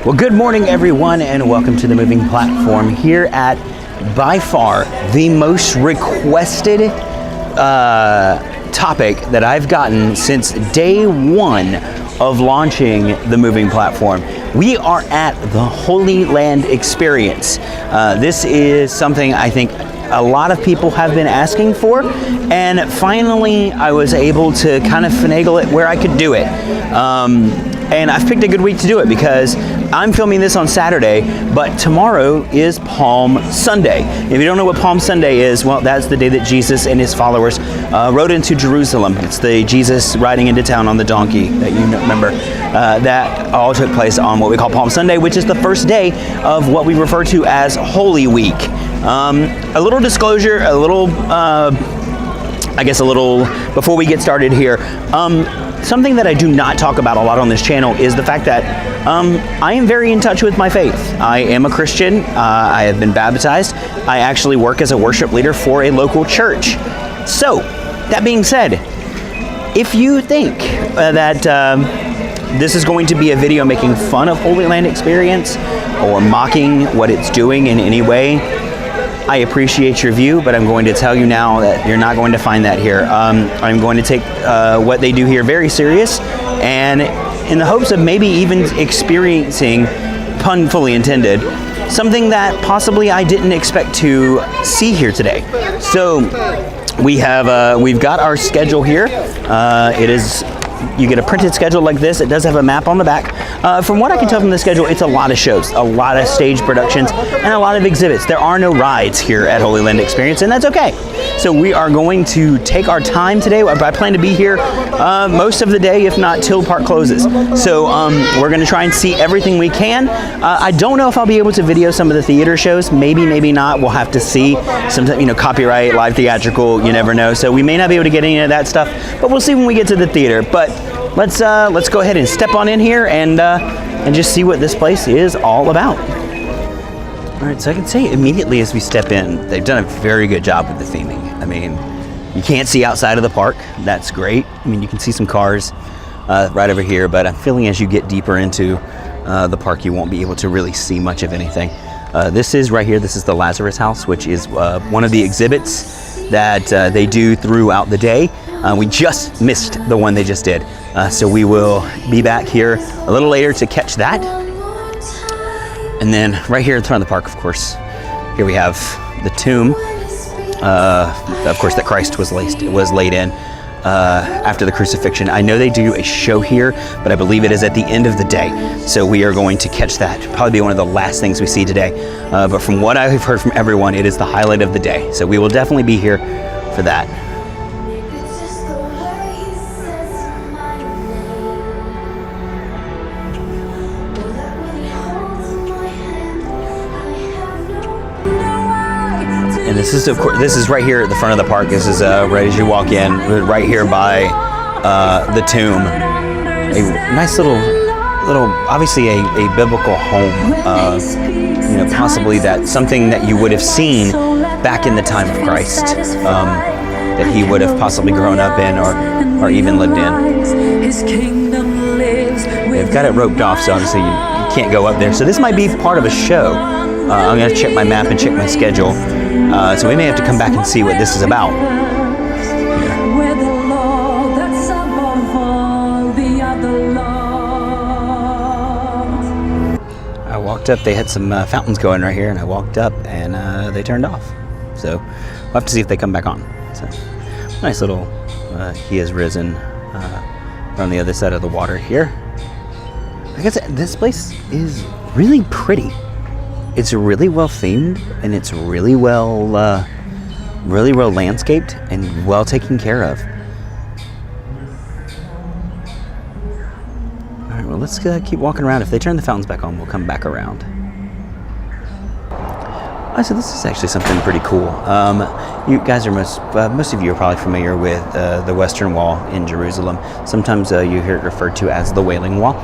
Well, good morning, everyone, and welcome to the Moving Platform here at, by far, the most requested topic that I've gotten since day one of launching the Moving Platform. We are at the Holy Land Experience. This is something I think a lot of people have been asking for, and finally I was able to kind of finagle it where I could do it. And I've picked a good week to do it because I'm filming this on Saturday, but tomorrow is Palm Sunday. If you don't know what Palm Sunday is, well, that's the day that Jesus and his followers rode into Jerusalem. It's the Jesus riding into town on the donkey that you remember. That all took place on what we call Palm Sunday, which is the first day of what we refer to as Holy Week. A little disclosure, before we get started here, something that I do not talk about a lot on this channel is the fact that I am very in touch with my faith. I am a Christian. I have been baptized. I actually work as a worship leader for a local church. So, that being said, if you think that this is going to be a video making fun of Holy Land Experience or mocking what it's doing in any way, I appreciate your view, but I'm going to tell you now that you're not going to find that here. I'm going to take what they do here very serious, and in the hopes of maybe even experiencing, pun fully intended, something that possibly I didn't expect to see here today. So we've got our schedule here. You get a printed schedule like this. It does have a map on the back. From what I can tell from the schedule, it's a lot of shows, a lot of stage productions, and a lot of exhibits. There are no rides here at Holy Land Experience, and that's okay. So we are going to take our time today. I plan to be here most of the day, if not till park closes. So we're going to try and see everything we can. I don't know if I'll be able to video some of the theater shows. Maybe, maybe not. We'll have to see. Sometimes, copyright, live theatrical, you never know. So we may not be able to get any of that stuff, but we'll see when we get to the theater. But let's go ahead and step on in here and just see what this place is all about. All right, so I can say immediately as we step in, they've done a very good job with the theming. I mean, you can't see outside of the park. That's great. I mean, you can see some cars right over here, but I'm feeling as you get deeper into the park, you won't be able to really see much of anything. This is right here. This is the Lazarus House, which is one of the exhibits that they do throughout the day. We just missed the one they just did. So we will be back here a little later to catch that. And then right here in front of the park, of course, here we have the tomb, of course, that Christ was laid in after the crucifixion. I know they do a show here, but I believe it is at the end of the day. So we are going to catch that. Probably be one of the last things we see today. But from what I've heard from everyone, it is the highlight of the day. So we will definitely be here for that. And this is right here at the front of the park. This is right as you walk in, right here by the tomb. A nice little, obviously a biblical home. Possibly that something that you would have seen back in the time of Christ, that he would have possibly grown up in or even lived in. They've got it roped off, so obviously you can't go up there. So this might be part of a show. I'm going to check my map and check my schedule. So we may have to come back and see what this is about. I walked up, they had some fountains going right here, and I walked up and they turned off. So we'll have to see if they come back on. So nice little, he is risen on the other side of the water here. Like I said, this place is really pretty. It's really well themed, and it's really well landscaped and well taken care of. All right, well, let's keep walking around. If they turn the fountains back on, we'll come back around. So this is actually something pretty cool. You guys are most of you are probably familiar with the Western Wall in Jerusalem. Sometimes you hear it referred to as the Wailing Wall.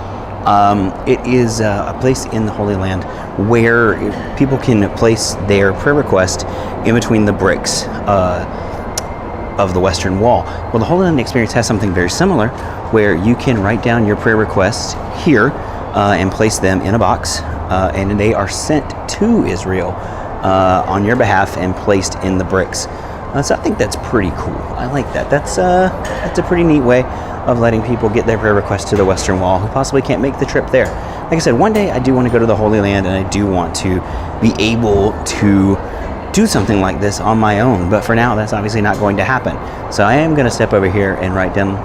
It is a place in the Holy Land where people can place their prayer request in between the bricks of the Western Wall. Well, the Holy Land Experience has something very similar where you can write down your prayer request here and place them in a box, and they are sent to Israel on your behalf and placed in the bricks. So I think that's pretty cool. I like that. That's a pretty neat way of letting people get their prayer requests to the Western Wall who possibly can't make the trip there. Like I said, one day I do want to go to the Holy Land, and I do want to be able to do something like this on my own, but for now that's obviously not going to happen. So I am going to step over here and write down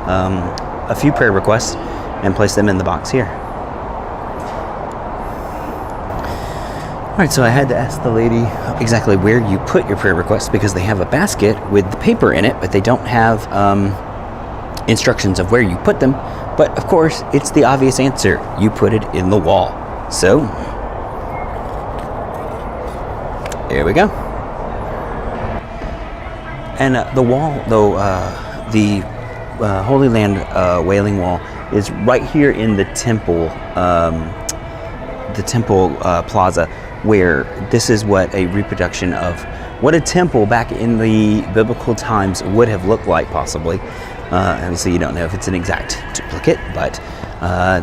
a few prayer requests and place them in the box here. Alright, so I had to ask the lady exactly where you put your prayer requests, because they have a basket with the paper in it, but they don't have instructions of where you put them. But of course, it's the obvious answer. You put it in the wall. So, there we go. And the wall, though, the Holy Land Wailing Wall is right here in the temple plaza, where this is what a reproduction of what a temple back in the biblical times would have looked like, possibly. Obviously, you don't know if it's an exact duplicate, but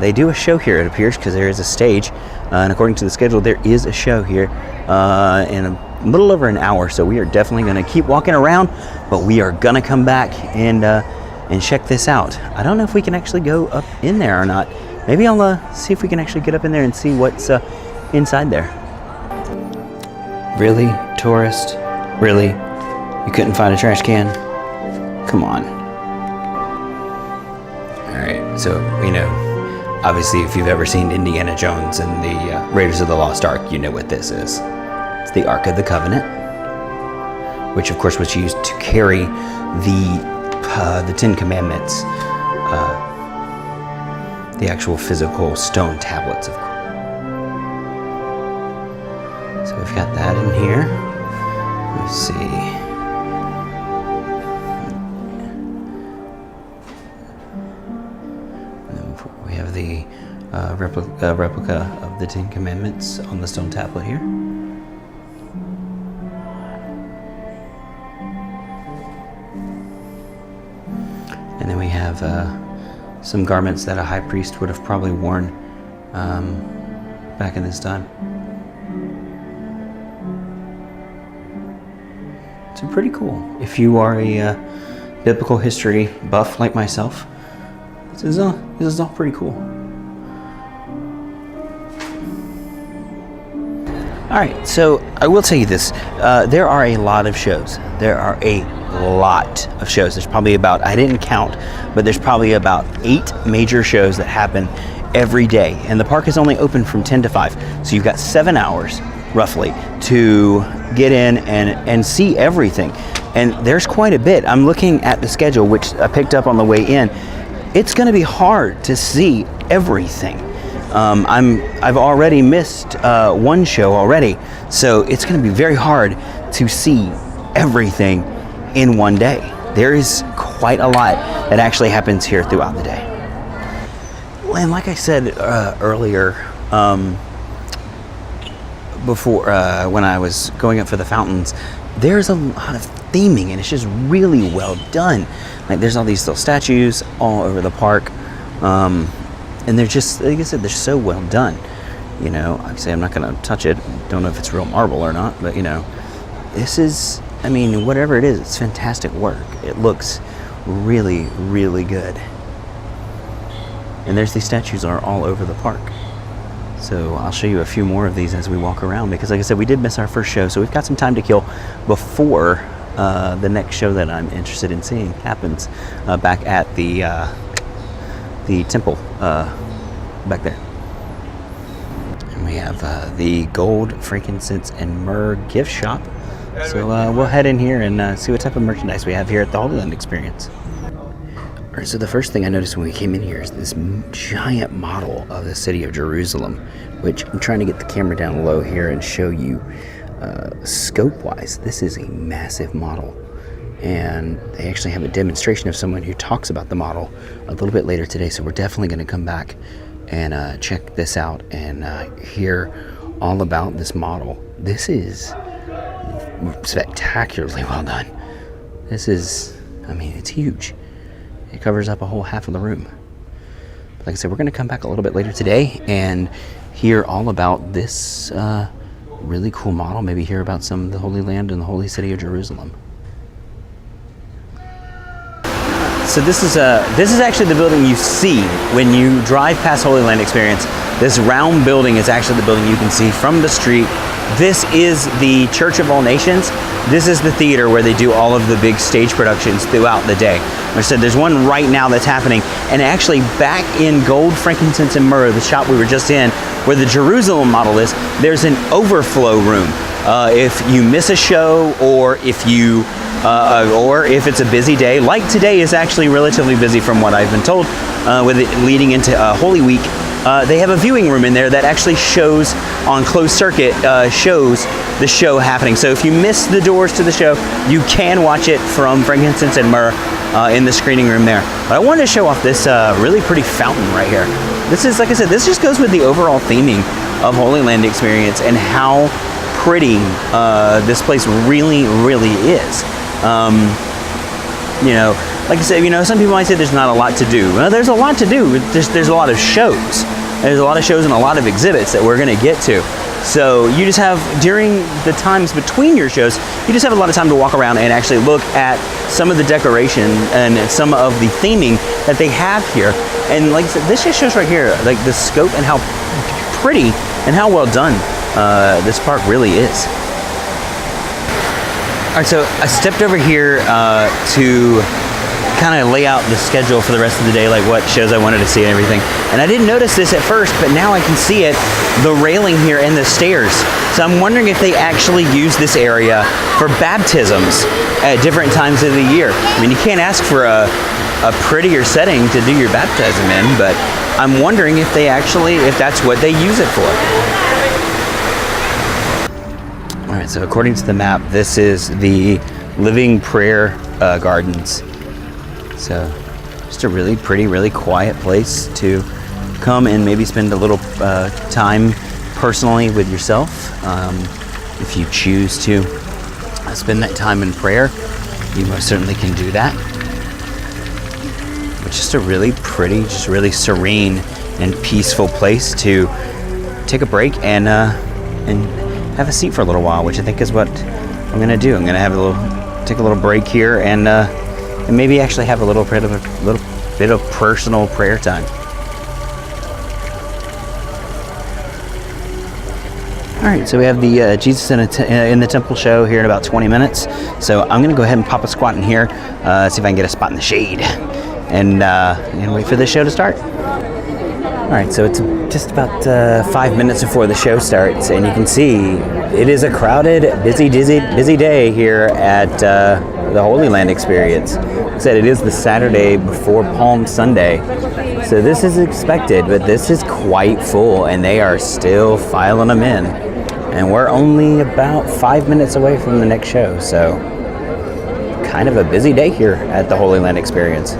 they do a show here, it appears, because there is a stage. And according to the schedule, there is a show here in a little over an hour, so we are definitely going to keep walking around, but we are going to come back and check this out. I don't know if we can actually go up in there or not. Maybe I'll see if we can actually get up in there and see what's inside there. Really, tourist? Really? You couldn't find a trash can? Come on. Alright, so, obviously if you've ever seen Indiana Jones and the Raiders of the Lost Ark, you know what this is. It's the Ark of the Covenant, which of course was used to carry the Ten Commandments, the actual physical stone tablets, of course. So we've got that in here. Let's see. And then we have the replica of the Ten Commandments on the stone tablet here. And then we have some garments that a high priest would have probably worn back in this time. So pretty cool. If you are a biblical history buff like myself, this is all pretty cool. Alright, so I will tell you this. There are a lot of shows. There are a lot of shows. There's probably about, I didn't count, but there's probably about 8 major shows that happen every day. And the park is only open from 10 to 5. So you've got 7 hours, roughly, to get in and see everything. And there's quite a bit. I'm looking at the schedule, which I picked up on the way in. It's going to be hard to see everything. I've already missed one show already, so it's going to be very hard to see everything in one day. There is quite a lot that actually happens here throughout the day. And like I said earlier, before when I was going up for the fountains, there's a lot of theming, and it's just really well done. Like, there's all these little statues all over the park, and they're just, like I said, they're so well done. Obviously I'm not going to touch it. Don't know if it's real marble or not, but this is, whatever it is, it's fantastic work. It looks really, really good. And there's these statues are all over the park. So I'll show you a few more of these as we walk around, because like I said, we did miss our first show, so we've got some time to kill before the next show that I'm interested in seeing happens back at the temple back there. And we have the gold, frankincense, and myrrh gift shop. So we'll head in here and see what type of merchandise we have here at the Holy Land Experience. Alright, so the first thing I noticed when we came in here is this giant model of the city of Jerusalem, which I'm trying to get the camera down low here and show you scope-wise. This is a massive model, and they actually have a demonstration of someone who talks about the model a little bit later today, so we're definitely going to come back and check this out and hear all about this model. This is spectacularly well done. This is, it's huge. It covers up a whole half of the room. Like I said, we're going to come back a little bit later today and hear all about this really cool model. Maybe hear about some of the Holy Land and the Holy City of Jerusalem. So this is actually the building you see when you drive past Holy Land Experience. This round building is actually the building you can see from the street. This is the Church of All Nations. This is the theater where they do all of the big stage productions throughout the day. Like I said, there's one right now that's happening. And actually back in Gold, Frankincense, and Myrrh, the shop we were just in, where the Jerusalem model is, there's an overflow room. If you miss a show, or if it's a busy day, like today is actually relatively busy from what I've been told, with it leading into Holy Week, they have a viewing room in there that actually shows on closed circuit, shows the show happening. So if you miss the doors to the show, you can watch it from Frankincense and Myrrh in the screening room there. But I wanted to show off this really pretty fountain right here. This is, like I said, this just goes with the overall theming of Holy Land Experience and how pretty this place really, really is. You know, like I said, you know, some people might say there's not a lot to do. Well, there's a lot to do. There's a lot of shows. There's a lot of shows and a lot of exhibits that we're going to get to. So you just have, during the times between your shows, you just have a lot of time to walk around and actually look at some of the decoration and some of the theming that they have here. And like I said, this just shows right here, like the scope and how pretty and how well done this park really is. All right, so I stepped over here to kind of lay out the schedule for the rest of the day, like what shows I wanted to see and everything. And I didn't notice this at first, but now I can see it, the railing here and the stairs. So I'm wondering if they actually use this area for baptisms at different times of the year. I mean, you can't ask for a prettier setting to do your baptism in, but I'm wondering if that's what they use it for. All right, so according to the map, this is the Living Prayer Gardens. So just a really pretty, really quiet place to come and maybe spend a little time personally with yourself. If you choose to spend that time in prayer, you most certainly can do that. But just a really pretty, just really serene and peaceful place to take a break and have a seat for a little while, which I think is what I'm gonna do. I'm gonna take a little break here and maybe actually have a little bit of personal prayer time. All right, so we have the Jesus in the Temple show here in about 20 minutes. So I'm gonna go ahead and pop a squat in here, see if I can get a spot in the shade, and wait for the show to start. All right, so it's just about 5 minutes before the show starts, and you can see it is a crowded, busy day here at the Holy Land Experience. Like I said, it is the Saturday before Palm Sunday, so this is expected, but this is quite full, and they are still filing them in. And we're only about 5 minutes away from the next show, so kind of a busy day here at the Holy Land Experience.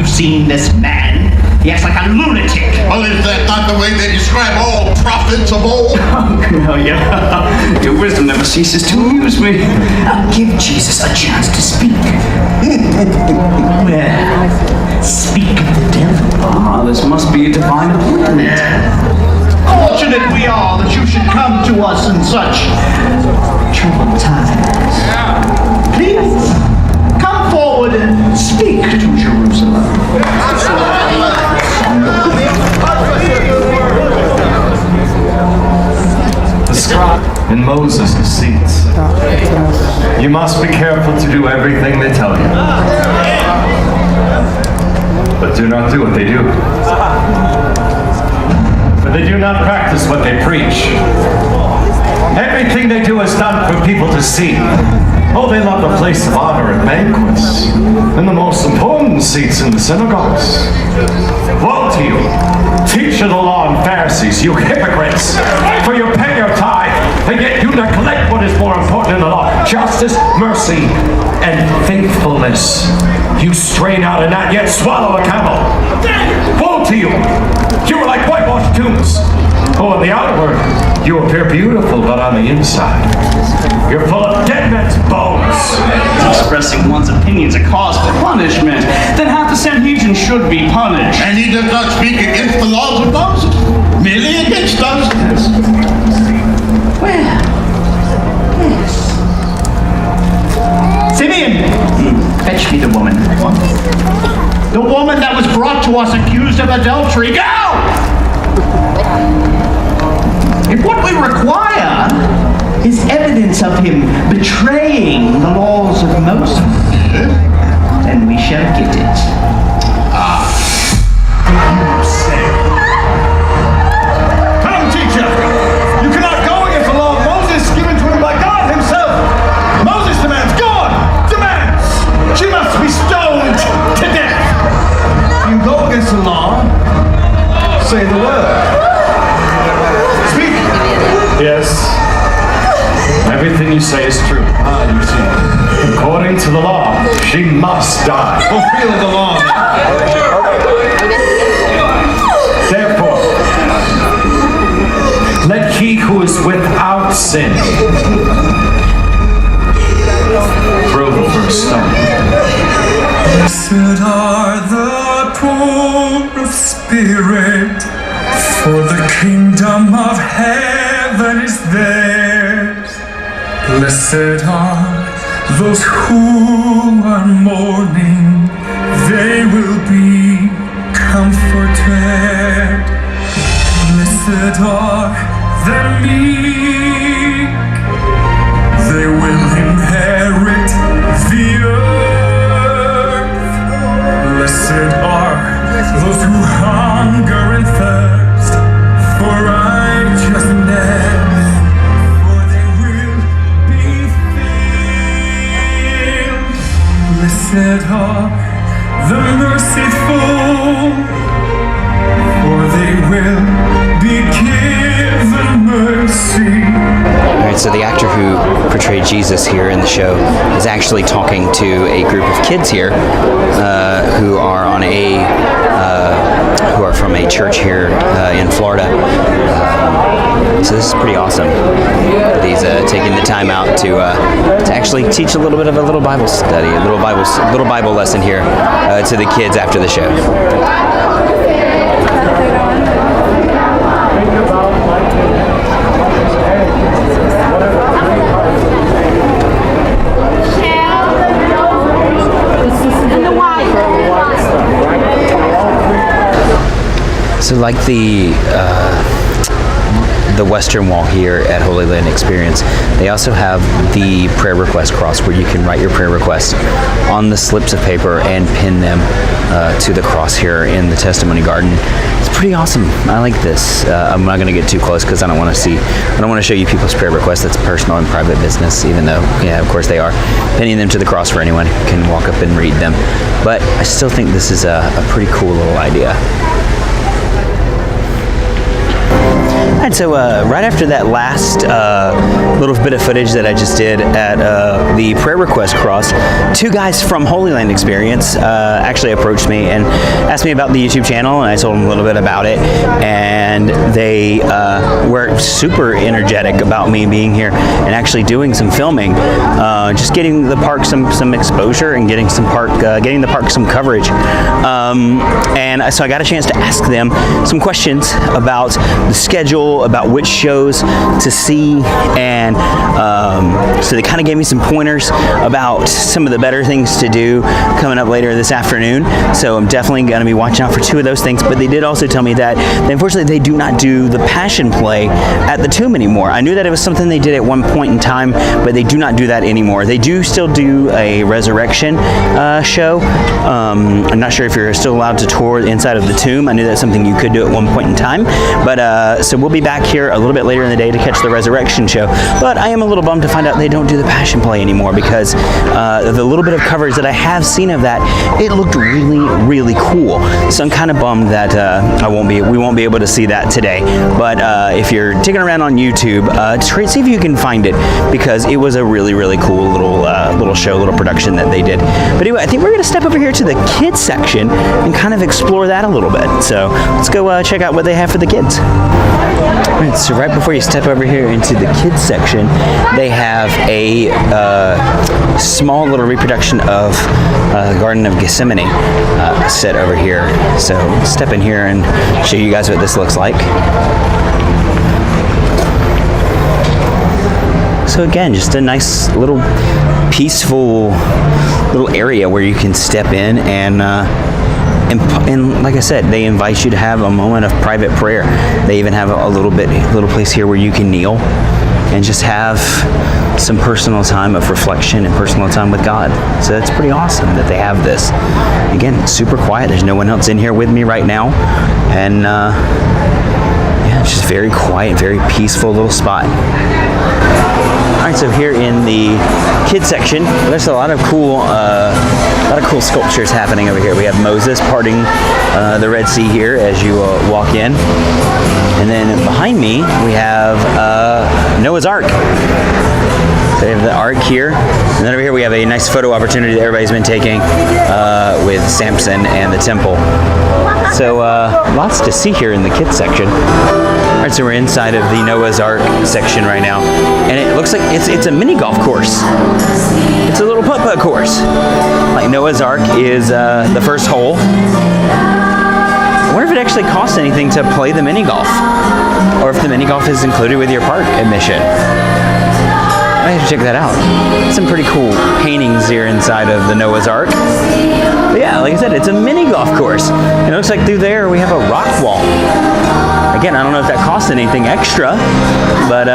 Seen this man? He acts like a lunatic. Well, is that not the way they describe all prophets of old? Oh, yeah. Your wisdom never ceases to amuse me. Give Jesus a chance to speak. Well, speak of the devil. Ah, this must be a divine appointment. Fortunate we are that you should come to us in such Troubled times. Please, come forward and speak to Jerusalem. The scribe and Moses' seats. You must be careful to do everything they tell you. But do not do what they do. for they do not practice what they preach. Everything they do is done for people to see. Oh, they love the place of honor and banquets, and the most important seats in the synagogues. Woe to you, teacher of the law and Pharisees, you hypocrites! For you pay your tithe, and yet you neglect what is more important in the law: justice, mercy, and faithfulness. You strain out and not yet swallow a camel. Woe to you! You are like whitewashed tombs. Oh, on the outward, you appear beautiful, but on the inside, you're full of dead men's bones. Expressing one's opinions a cause for punishment, then half the Sanhedrin should be punished. And he does not speak against the laws of Moses, merely against us. Well, yes. Simeon, Fetch me the woman. the woman that was brought to us accused of adultery, go! If what we require is evidence of him betraying the laws of Moses, then we shall get it. Come, teacher! You cannot go against the law of Moses given to him by God himself! Moses demands, God demands! She must be stoned to death! You go against the law, say the word. Speak! Yes. Everything you say is true. You see. According to the law, she must die. Fulfill the law. Therefore, let he who is without sin throw the first stone. Blessed are the poor of spirit, for the kingdom of heaven is theirs. Blessed are those who are mourning, they will be comforted. Blessed are the meek, they will inherit the earth. Blessed are those who hunger and thirst for righteousness, for they will be filled. Blessed are the merciful, for they will be given mercy. All right, so the actor who portrayed Jesus here in the show is actually talking to a group of kids here who are on who are from a church here in Florida. So this is pretty awesome. He's taking the time out to actually teach a little bit of a little Bible study, a little Bible lesson here to the kids after the show. So like the Western Wall here at Holy Land Experience, they also have the prayer request cross where you can write your prayer request on the slips of paper and pin them to the cross here in the Testimony Garden. It's pretty awesome. I like this. I'm not going to get too close because I don't want to show you people's prayer requests. That's personal and private business, even though, yeah, of course they are. Pinning them to the cross for anyone who can walk up and read them. But I still think this is a pretty cool little idea. And so right after that last little bit of footage that I just did at the prayer request cross, two guys from Holy Land Experience actually approached me and asked me about the YouTube channel, and I told them a little bit about it, and they were super energetic about me being here and actually doing some filming, just getting the park some exposure and getting the park some coverage. And so I got a chance to ask them some questions about the schedule people about which shows to see, and so they kind of gave me some pointers about some of the better things to do coming up later this afternoon. So I'm definitely going to be watching out for 2 of those things. But they did also tell me that unfortunately they do not do the Passion Play at the Tomb anymore. I knew that it was something they did at one point in time, but they do not do that anymore. They do still do a Resurrection show. I'm not sure if you're still allowed to tour inside of the Tomb. I knew that's something you could do at one point in time. But so we'll be back here a little bit later in the day to catch the Resurrection show. But I am a little bummed to find out they don't do the Passion Play anymore, because the little bit of coverage that I have seen of that, it looked really, really cool. So I'm kind of bummed that we won't be able to see that today. But if you're digging around on YouTube, see if you can find it, because it was a really, really cool little show, little production that they did. But anyway, I think we're going to step over here to the kids section and kind of explore that a little bit. So let's go check out what they have for the kids. All right, so right before you step over here into the kids section, they have a small little reproduction of the Garden of Gethsemane set over here. So let's step in here and show you guys what this looks like. So again, just a nice little peaceful little area where you can step in and like I said, they invite you to have a moment of private prayer. They even have a little place here where you can kneel and just have some personal time of reflection and personal time with God. So that's pretty awesome that they have this. Again, super quiet. There's no one else in here with me right now, and yeah, it's just very quiet, very peaceful little spot. All right, so here in the kids section, there's a lot of cool sculptures happening over here. We have Moses parting the Red Sea here as you walk in, and then behind me we have Noah's Ark. So we have the Ark here, and then over here we have a nice photo opportunity that everybody's been taking with Samson and the temple. So lots to see here in the kids section. All right, so we're inside of the Noah's Ark section right now, and it looks like it's a mini golf course. It's a little putt-putt course. Like Noah's Ark is the first hole. I wonder if it actually costs anything to play the mini golf, or if the mini golf is included with your park admission. I have to check that out. Some pretty cool paintings here inside of the Noah's Ark. But yeah, like I said, it's a mini golf course. It looks like through there we have a rock wall. Again, I don't know if that costs anything extra, but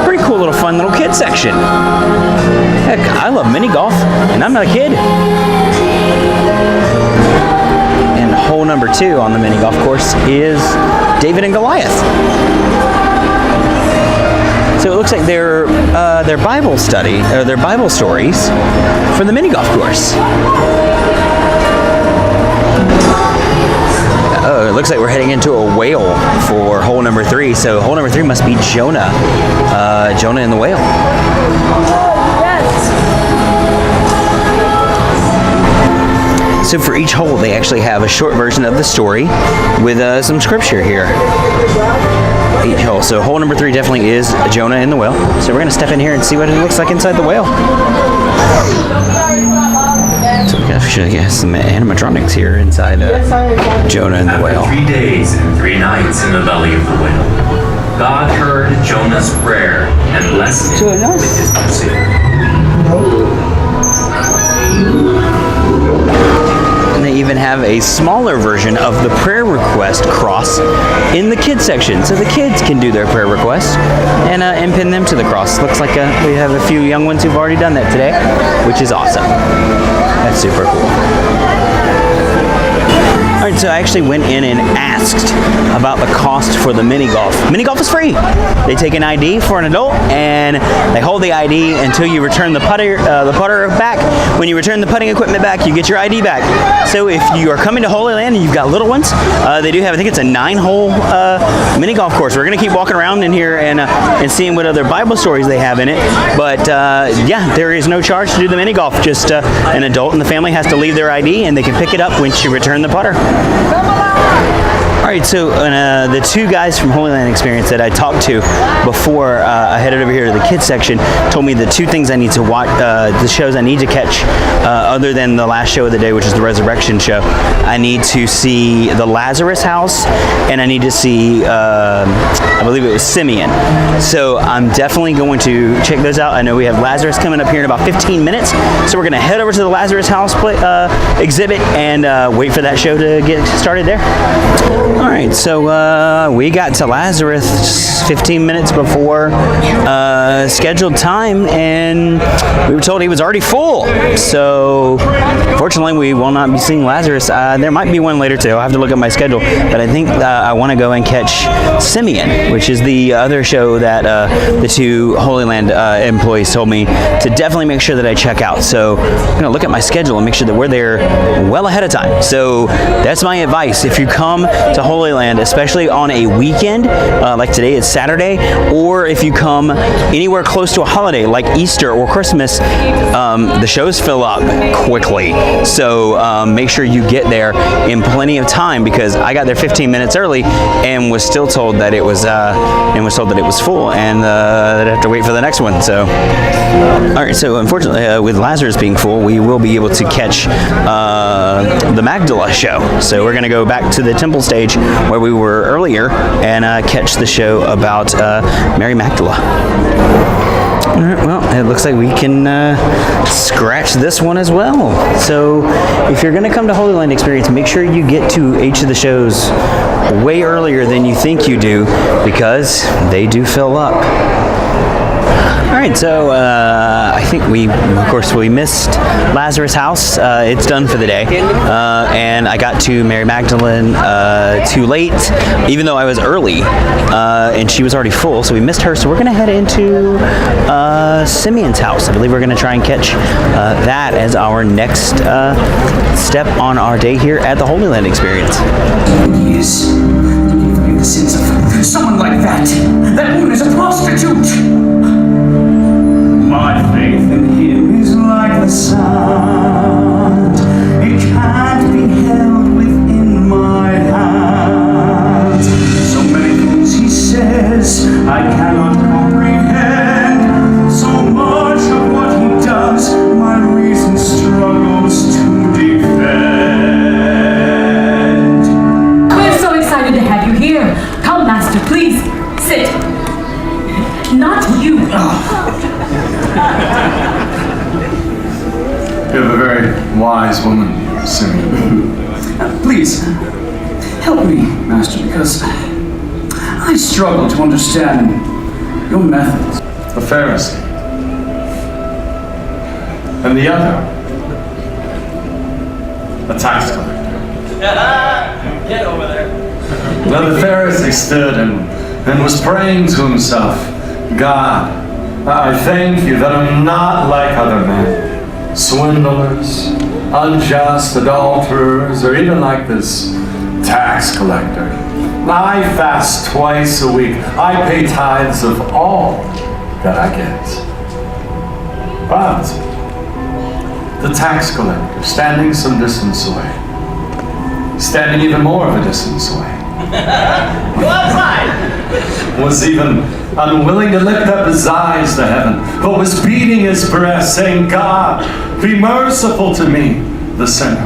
pretty cool little fun little kid section. Heck, I love mini golf, and I'm not a kid. And hole number 2 on the mini golf course is David and Goliath. So it looks like their Bible study, or their Bible stories for the mini golf course. Oh, it looks like we're heading into a whale for hole number 3. So hole number 3 must be Jonah. Jonah and the whale. So for each hole, they actually have a short version of the story with some scripture here. Each hole. So hole number 3 definitely is Jonah and the whale. So we're going to step in here and see what it looks like inside the whale. So we got some animatronics here inside Jonah and the whale. After 3 days and 3 nights in the belly of the whale, God heard Jonah's prayer and blessed him with his mercy. And they even have a smaller version of the prayer request cross in the kids section, so the kids can do their prayer requests and pin them to the cross. Looks like we have a few young ones who've already done that today, which is awesome. That's super cool. All right, so I actually went in and asked about the cost for the mini golf. Mini golf is free. They take an ID for an adult, and they hold the ID until you return the putter back. When you return the putting equipment back, you get your ID back. So if you are coming to Holy Land and you've got little ones, they do have, I think it's a 9-hole mini golf course. We're gonna keep walking around in here and seeing what other Bible stories they have in it. But yeah, there is no charge to do the mini golf. Just an adult and the family has to leave their ID, and they can pick it up once you return the putter. All right, so the 2 guys from Holy Land Experience that I talked to before I headed over here to the kids section told me the 2 things I need to watch, the shows I need to catch, other than the last show of the day, which is the Resurrection show. I need to see the Lazarus House, and I need to see I believe it was Simeon. So I'm definitely going to check those out. I know we have Lazarus coming up here in about 15 minutes, so we're going to head over to the Lazarus House exhibit and wait for that show to get started there. All right, so we got to Lazarus 15 minutes before scheduled time, and we were told he was already full. So fortunately, we will not be seeing Lazarus. There might be one later too. I'll have to look at my schedule, but I think I want to go and catch Simeon, which is the other show that the two Holy Land employees told me to definitely make sure that I check out. So I'm going to look at my schedule and make sure that we're there well ahead of time. So that's my advice. If you come to Holy Land, especially on a weekend, like today is Saturday, or if you come anywhere close to a holiday like Easter or Christmas, the shows fill up quickly. So make sure you get there in plenty of time, because I got there 15 minutes early and was still told that it was full, and that I have to wait for the next one. So all right, so unfortunately with Lazarus being full, we will be able to catch the Magdala show. So we're going to go back to the temple stage where we were earlier and catch the show about Mary Magdala. All right, well, it looks like we can scratch this one as well. So if you're going to come to Holy Land Experience, make sure you get to each of the shows way earlier than you think you do, because they do fill up. All right, so I think we missed Lazarus House. It's done for the day, and I got to Mary Magdalene too late, even though I was early, and she was already full, so we missed her. So we're gonna head into Simeon's house. I believe we're gonna try and catch that as our next step on our day here at the Holy Land Experience. Yes. Forgive the sins of someone like that. That woman is a prostitute. My faith in him is like the sand. It can't be held within my hands. So many things he says I cannot comprehend. So much of what he does my reason struggles to defend. We're so excited to have you here. Come, Master, please, sit. Not you. You're a very wise woman, Simeon. Please, help me, Master, because I struggle to understand your methods. The Pharisee. And the other, a tax collector. Get over there. Now the Pharisee stood and was praying to himself, God, I thank you that I'm not like other men, swindlers, unjust, adulterers, or even like this tax collector. I fast twice a week. I pay tithes of all that I get. But the tax collector, standing some distance away, standing even more of a distance away, was even unwilling to lift up his eyes to heaven, but was beating his breast, saying, God, be merciful to me, the sinner.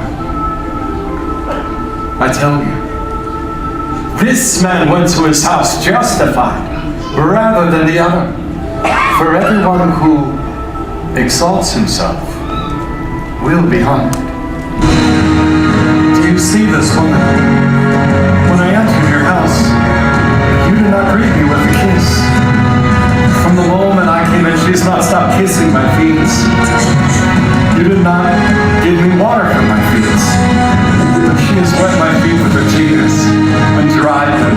I tell you, this man went to his house justified rather than the other. For everyone who exalts himself will be humbled. Do you see this woman? When I entered your house, you did not greet me with a kiss. From the moment I came in, she has not stopped kissing my feet. You did not give me water for my feet. She has wet my feet with her tears and dried them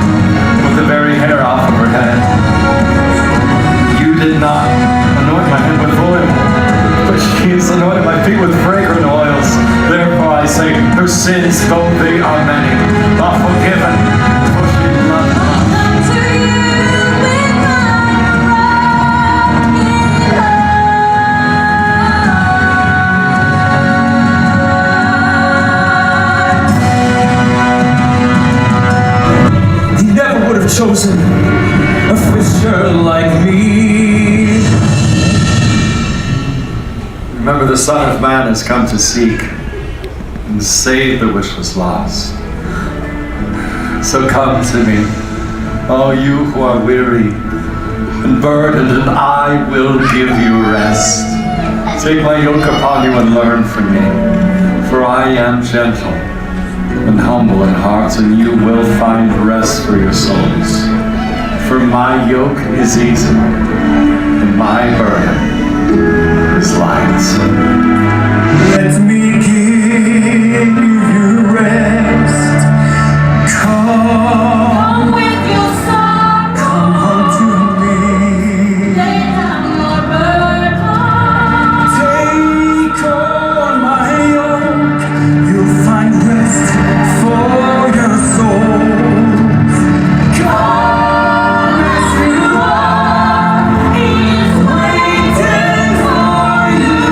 with the very hair off of her head. You did not anoint my head with oil, but she has anointed my feet with fragrant oils. Therefore I say, her sins, though they are many, are forgiven, for she loved me. He never would have chosen a fisher like me. Remember, the Son of Man has come to seek and save that which was lost. So come to me, all you who are weary and burdened, and I will give you rest. Take my yoke upon you and learn from me, for I am gentle and humble in heart, and you will find rest for your souls. For my yoke is easy, and my burden is light. Let me give you rest. Come with your sorrow. come unto me. Lay down your burden. Take on my yoke. You'll find rest for your souls. Come as you are. He is waiting for you.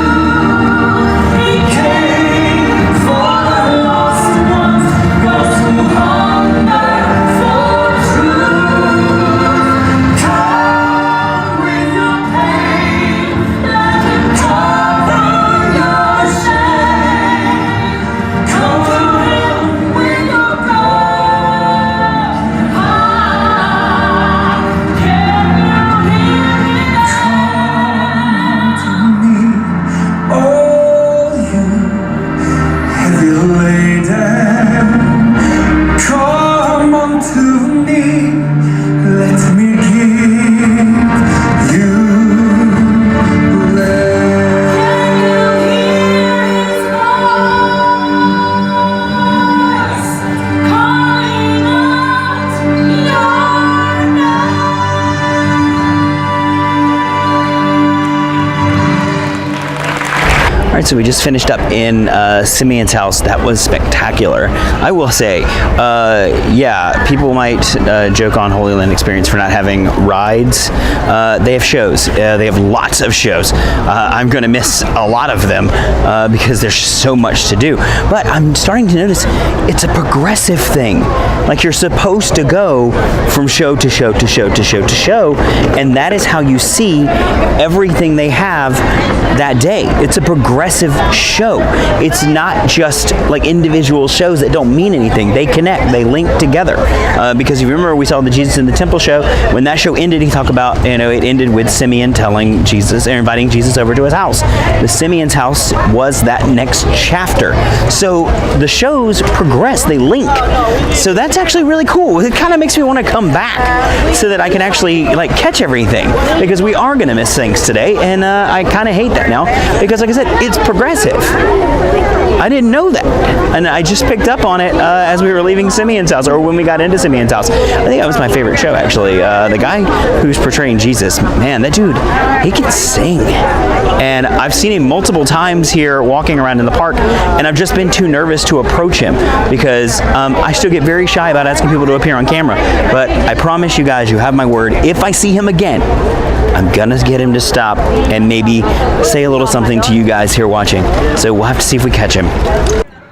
He came for the lost ones, those who hunger for truth. Come with your pain, let him cover your shame. Come to him with your burden. Can you hear me now? All you heavy laden, come unto me. Let me give you rest. Can you hear his voice calling out your All right, so we just finished up in Simeon's house. That was spectacular. I will say, yeah, people might joke on Holy Land Experience for not having rides. They have shows. They have lots of shows. I'm going to miss a lot of them because there's so much to do. But I'm starting to notice it's a progressive thing. Like you're supposed to go from show to show to show to show to show, and that is how you see everything they have that day. It's a progressive show. It's not just like individual shows that don't mean anything. They connect, they link together. Because if you remember, we saw the Jesus in the Temple show. When that show ended, he talked about, it ended with Simeon telling Jesus, or inviting Jesus over to his house. The Simeon's house was that next chapter. So the shows progress, they link. So that's actually really cool. It kind of makes me want to come back so that I can actually like catch everything, because we are going to miss things today, and I kind of hate that now, because like I said, it's progressive. I didn't know that, and I just picked up on it as we were leaving Simeon's house, or when we got into Simeon's house. I think that was my favorite show, actually. The guy who's portraying Jesus, man, that dude, he can sing. And I've seen him multiple times here walking around in the park, and I've just been too nervous to approach him because I still get very shy about asking people to appear on camera. But I promise you guys, you have my word, if I see him again, I'm gonna get him to stop and maybe say a little something to you guys here watching. So we'll have to see if we catch him.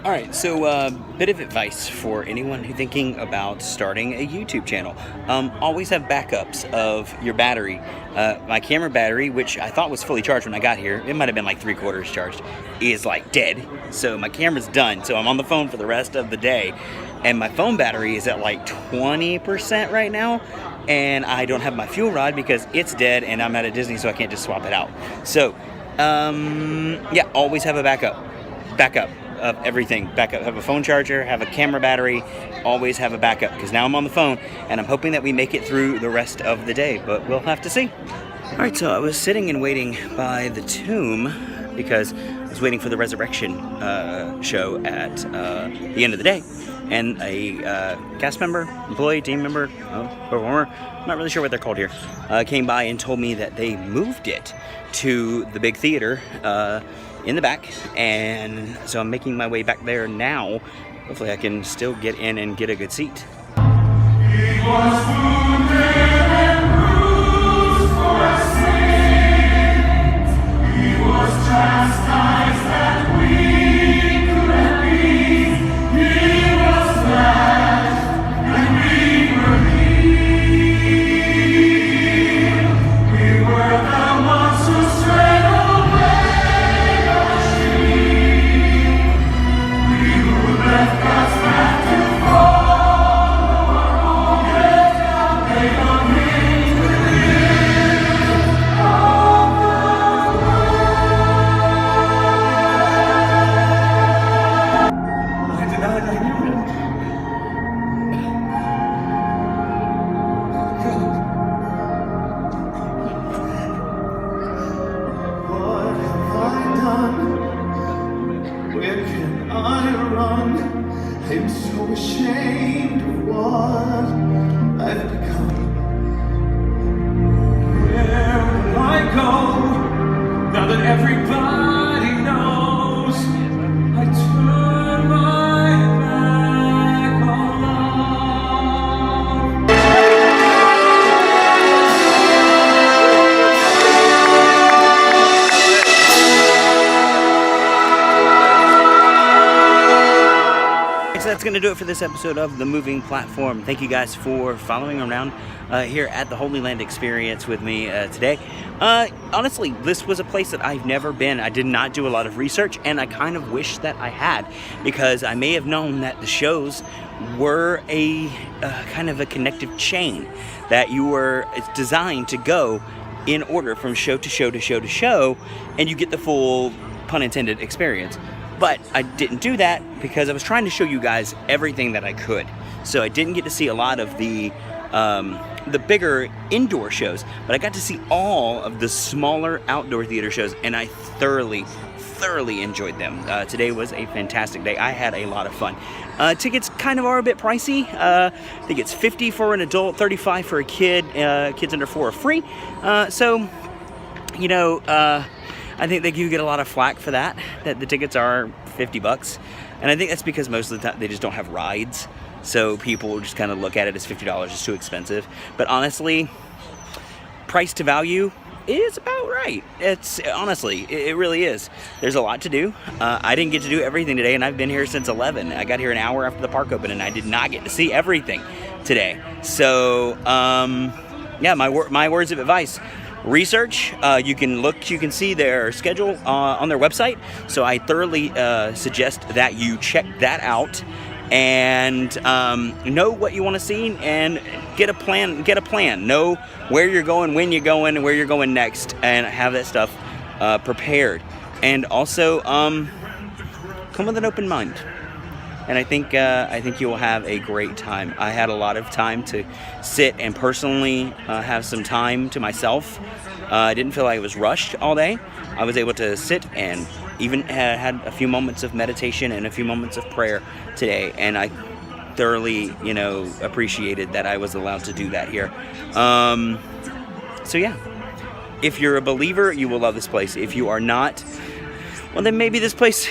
All right, so bit of advice for anyone who's thinking about starting a YouTube channel. Always have backups of your battery. My camera battery, which I thought was fully charged when I got here, it might have been like 3/4 charged, is like dead. So my camera's done. So I'm on the phone for the rest of the day. And my phone battery is at like 20% right now. And I don't have my fuel rod because it's dead and I'm at a Disney, so I can't just swap it out. So, yeah, always have a backup of everything. Backup, have a phone charger, have a camera battery, always have a backup, because now I'm on the phone and I'm hoping that we make it through the rest of the day, but we'll have to see. All right, so I was sitting and waiting by the tomb because I was waiting for the resurrection show at the end of the day. And a cast member, employee, team member, performer, I'm not really sure what they're called here, came by and told me that they moved it to the big theater in the back. And so I'm making my way back there now. Hopefully I can still get in and get a good seat. He was wounded and bruised for our sins. He was chastised that we could have peace. He was slashed and we were healed. We were the ones who strayed away our sheep. We who left God's path to follow our own death. I'm so ashamed of what I've become. Where will I go now that everybody knows I turn my back on love? So that's going to do it for this episode of The Moving Platform. Thank you guys for following around here at the Holy Land Experience with me today. Honestly, this was a place that I've never been. I did not do a lot of research, and I kind of wish that I had, because I may have known that the shows were a kind of a connective chain, that you were designed to go in order from show to show to show to show, and you get the full, pun intended, experience. But I didn't do that because I was trying to show you guys everything that I could. So I didn't get to see a lot of the bigger indoor shows, but I got to see all of the smaller outdoor theater shows, and I thoroughly enjoyed them. Today was a fantastic day. I had a lot of fun. Tickets kind of are a bit pricey. I think it's $50 for an adult, $35 for a kid. Kids under 4 are free. So, you know, I think that you get a lot of flack for that the tickets are $50. And I think that's because most of the time they just don't have rides. So people just kind of look at it as $50 is too expensive. But honestly, price to value is about right. It's honestly, it really is. There's a lot to do. I didn't get to do everything today, and I've been here since 11. I got here an hour after the park opened, and I did not get to see everything today. So, yeah, my words of advice. Research. You can see their schedule on their website. So I thoroughly suggest that you check that out and know what you want to see and get a plan. Know where you're going, when you're going, and where you're going next, and have that stuff prepared. And also come with an open mind. And I think you will have a great time. I had a lot of time to sit and personally have some time to myself. I didn't feel like I was rushed all day. I was able to sit and even had a few moments of meditation and a few moments of prayer today. And I thoroughly, appreciated that I was allowed to do that here. So yeah, if you're a believer, you will love this place. If you are not, well, then maybe this place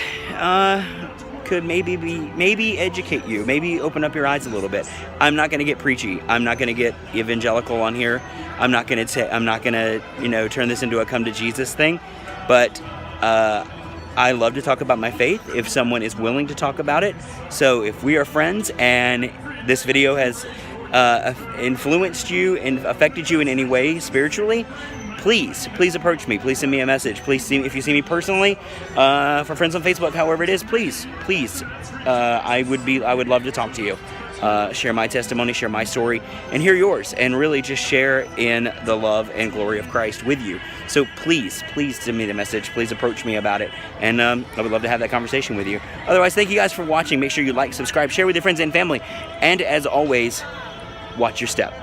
could maybe educate you, maybe open up your eyes a little bit. I'm not going to get preachy. I'm not going to get evangelical on here. I'm not going to turn this into a come to Jesus thing. But I love to talk about my faith if someone is willing to talk about it. So if we are friends and this video has influenced you and affected you in any way spiritually, please approach me. Please send me a message. If you see me personally, for friends on Facebook, however it is, please, I would love to talk to you. Share my testimony, share my story, and hear yours, and really just share in the love and glory of Christ with you. So please send me the message. Please approach me about it, and I would love to have that conversation with you. Otherwise, thank you guys for watching. Make sure you like, subscribe, share with your friends and family, and as always, watch your step.